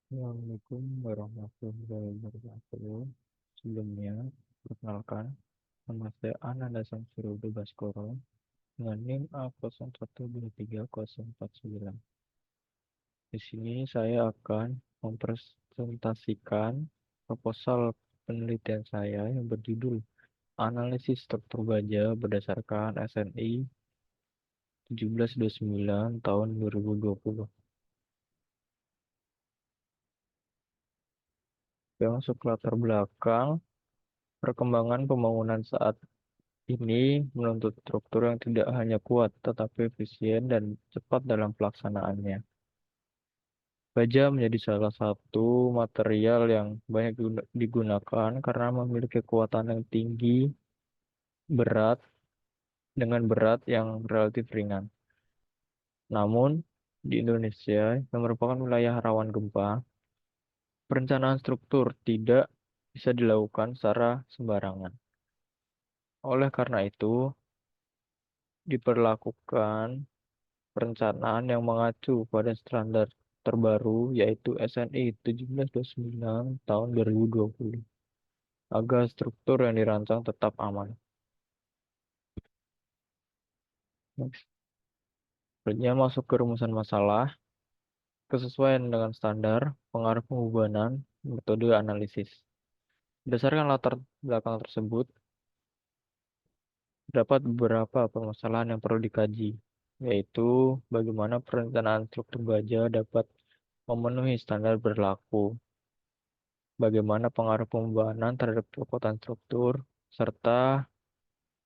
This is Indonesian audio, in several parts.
Assalamualaikum warahmatullahi wabarakatuh. Sebelumnya, perkenalkan, nama saya Ananda Samsurudo Baskoro dengan NIM A01230049. Di sini saya akan mempresentasikan proposal penelitian saya yang berjudul Analisis Struktur Baja berdasarkan SNI 1729 tahun 2020. Yang masuk latar belakang, perkembangan pembangunan saat ini menuntut struktur yang tidak hanya kuat, tetapi efisien dan cepat dalam pelaksanaannya. Baja menjadi salah satu material yang banyak digunakan karena memiliki kekuatan yang tinggi, berat, dengan berat yang relatif ringan. Namun, di Indonesia, yang merupakan wilayah rawan gempa, perencanaan struktur tidak bisa dilakukan secara sembarangan. Oleh karena itu, diperlakukan perencanaan yang mengacu pada standar terbaru yaitu SNI 1729 tahun 2020 agar struktur yang dirancang tetap aman. Next. Selanjutnya masuk ke rumusan masalah, kesesuaian dengan standar, pengaruh pembebanan, metode analisis. Berdasarkan latar belakang tersebut, terdapat beberapa permasalahan yang perlu dikaji, yaitu bagaimana perencanaan struktur baja dapat memenuhi standar berlaku, bagaimana pengaruh pembebanan terhadap kekuatan struktur, serta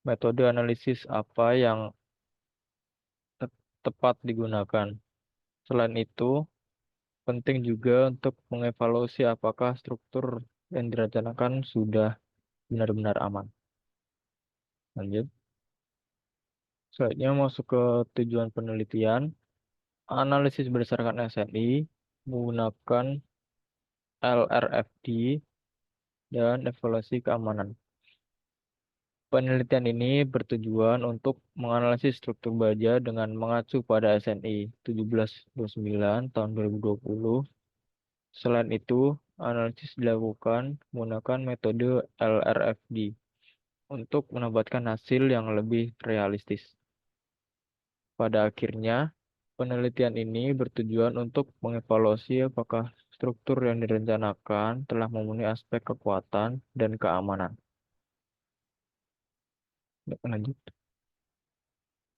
metode analisis apa yang tepat digunakan. Selain itu, penting juga untuk mengevaluasi apakah struktur yang direncanakan sudah benar-benar aman. Lanjut. Selanjutnya masuk ke tujuan penelitian. Analisis berdasarkan SNI menggunakan LRFD dan evaluasi keamanan. Penelitian ini bertujuan untuk menganalisis struktur baja dengan mengacu pada SNI 1729 tahun 2020. Selain itu, analisis dilakukan menggunakan metode LRFD untuk mendapatkan hasil yang lebih realistis. Pada akhirnya, penelitian ini bertujuan untuk mengevaluasi apakah struktur yang direncanakan telah memenuhi aspek kekuatan dan keamanan. Lanjut.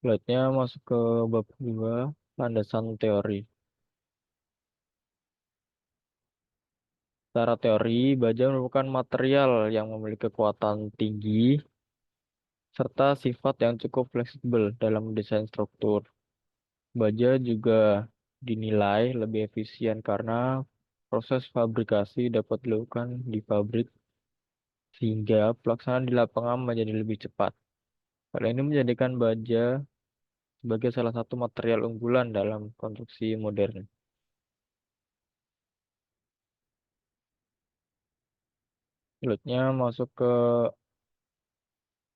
Selanjutnya masuk ke bab 2, landasan teori. Secara teori, baja merupakan material yang memiliki kekuatan tinggi serta sifat yang cukup fleksibel dalam desain struktur. Baja juga dinilai lebih efisien karena proses fabrikasi dapat dilakukan di pabrik sehingga pelaksanaan di lapangan menjadi lebih cepat. Hal ini menjadikan baja sebagai salah satu material unggulan dalam konstruksi modern. Selanjutnya masuk ke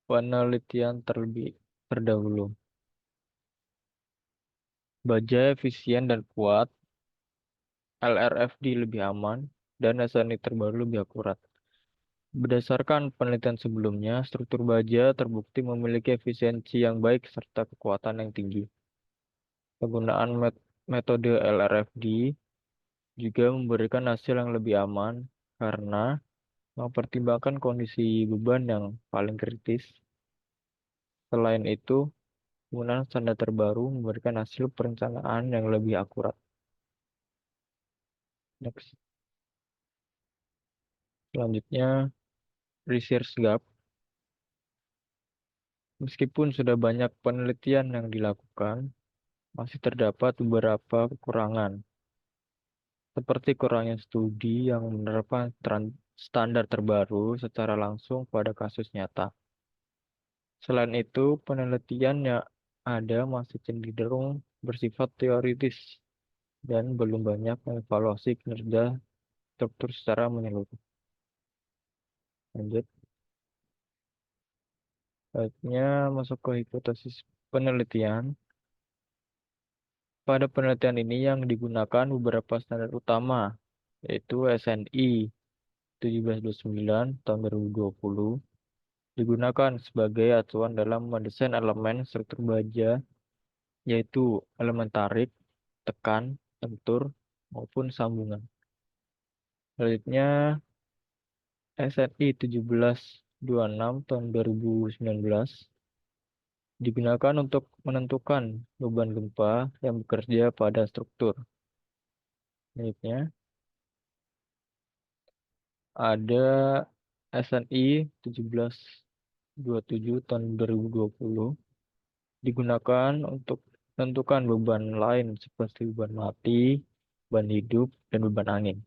penelitian terlebih terdahulu. Baja efisien dan kuat, LRFD lebih aman, dan SNI terbaru lebih akurat. Berdasarkan penelitian sebelumnya, struktur baja terbukti memiliki efisiensi yang baik serta kekuatan yang tinggi. Penggunaan metode LRFD juga memberikan hasil yang lebih aman karena mempertimbangkan kondisi beban yang paling kritis. Selain itu, penggunaan standar terbaru memberikan hasil perencanaan yang lebih akurat. Next. Selanjutnya, research gap. Meskipun sudah banyak penelitian yang dilakukan, masih terdapat beberapa kekurangan, seperti kurangnya studi yang menerapkan standar terbaru secara langsung pada kasus nyata. Selain itu, penelitian yang ada masih cenderung bersifat teoritis dan belum banyak mengevaluasi kinerja struktur secara menyeluruh. Lanjut. Selanjutnya masuk ke hipotesis penelitian. Pada penelitian ini yang digunakan beberapa standar utama yaitu SNI 1729 tahun 2020, digunakan sebagai acuan dalam mendesain elemen struktur baja, yaitu elemen tarik, tekan, lentur, maupun sambungan. Selanjutnya, SNI 1726 tahun 2019 digunakan untuk menentukan beban gempa yang bekerja pada struktur. Selanjutnya, ada SNI 1727 tahun 2020 digunakan untuk menentukan beban lain seperti beban mati, beban hidup, dan beban angin.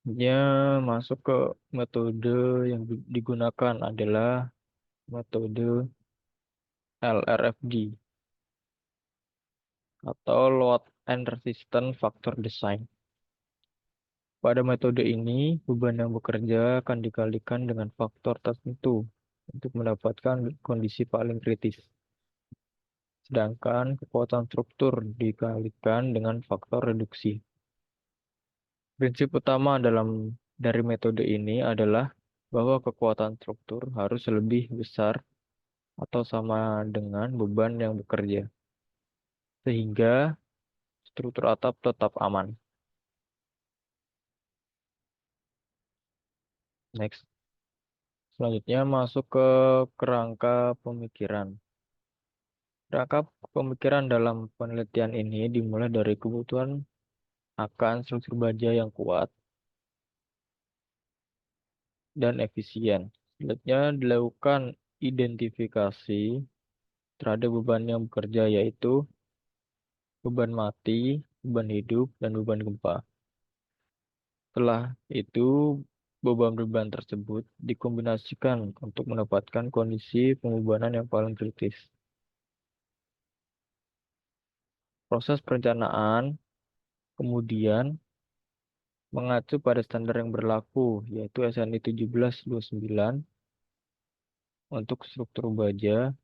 Dia masuk ke metode yang digunakan adalah metode LRFD atau Load and Resistance Factor Design. Pada metode ini, beban yang bekerja akan dikalikan dengan faktor tertentu untuk mendapatkan kondisi paling kritis. Sedangkan kekuatan struktur dikalikan dengan faktor reduksi. Prinsip utama dari metode ini adalah bahwa kekuatan struktur harus lebih besar atau sama dengan beban yang bekerja, sehingga struktur atap tetap aman. Next. Selanjutnya masuk ke kerangka pemikiran. Kerangka pemikiran dalam penelitian ini dimulai dari kebutuhan akan struktur baja yang kuat dan efisien. Selanjutnya dilakukan identifikasi terhadap beban yang bekerja, yaitu beban mati, beban hidup, dan beban gempa. Setelah itu, beban-beban tersebut dikombinasikan untuk mendapatkan kondisi pembebanan yang paling kritis. Proses perencanaan kemudian mengacu pada standar yang berlaku, yaitu SNI 1729 untuk struktur baja,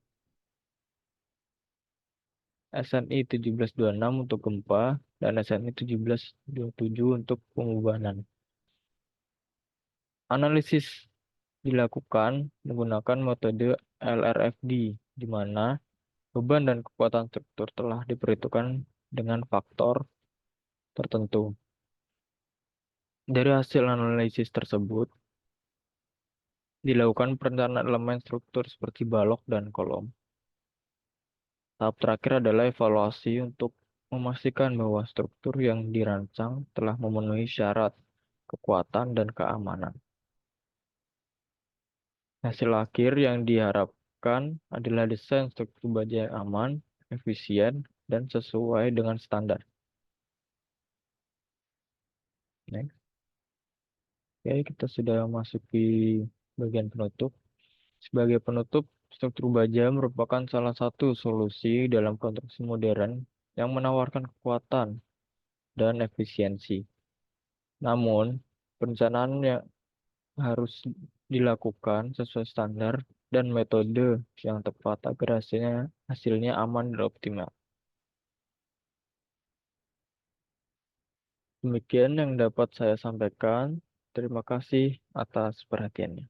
SNI 1726 untuk gempa, dan SNI 1727 untuk pembebanan. Analisis dilakukan menggunakan metode LRFD, di mana beban dan kekuatan struktur telah diperhitungkan dengan faktor tertentu. Dari hasil analisis tersebut, dilakukan perencanaan elemen struktur seperti balok dan kolom. Tahap terakhir adalah evaluasi untuk memastikan bahwa struktur yang dirancang telah memenuhi syarat kekuatan dan keamanan. Hasil akhir yang diharapkan adalah desain struktur baja yang aman, efisien, dan sesuai dengan standar. Next. Oke, kita sudah masuki bagian penutup. Sebagai penutup, struktur baja merupakan salah satu solusi dalam konstruksi modern yang menawarkan kekuatan dan efisiensi. Namun, perencanaan yang harus dilakukan sesuai standar dan metode yang tepat agar hasilnya aman dan optimal. Demikian yang dapat saya sampaikan. Terima kasih atas perhatiannya.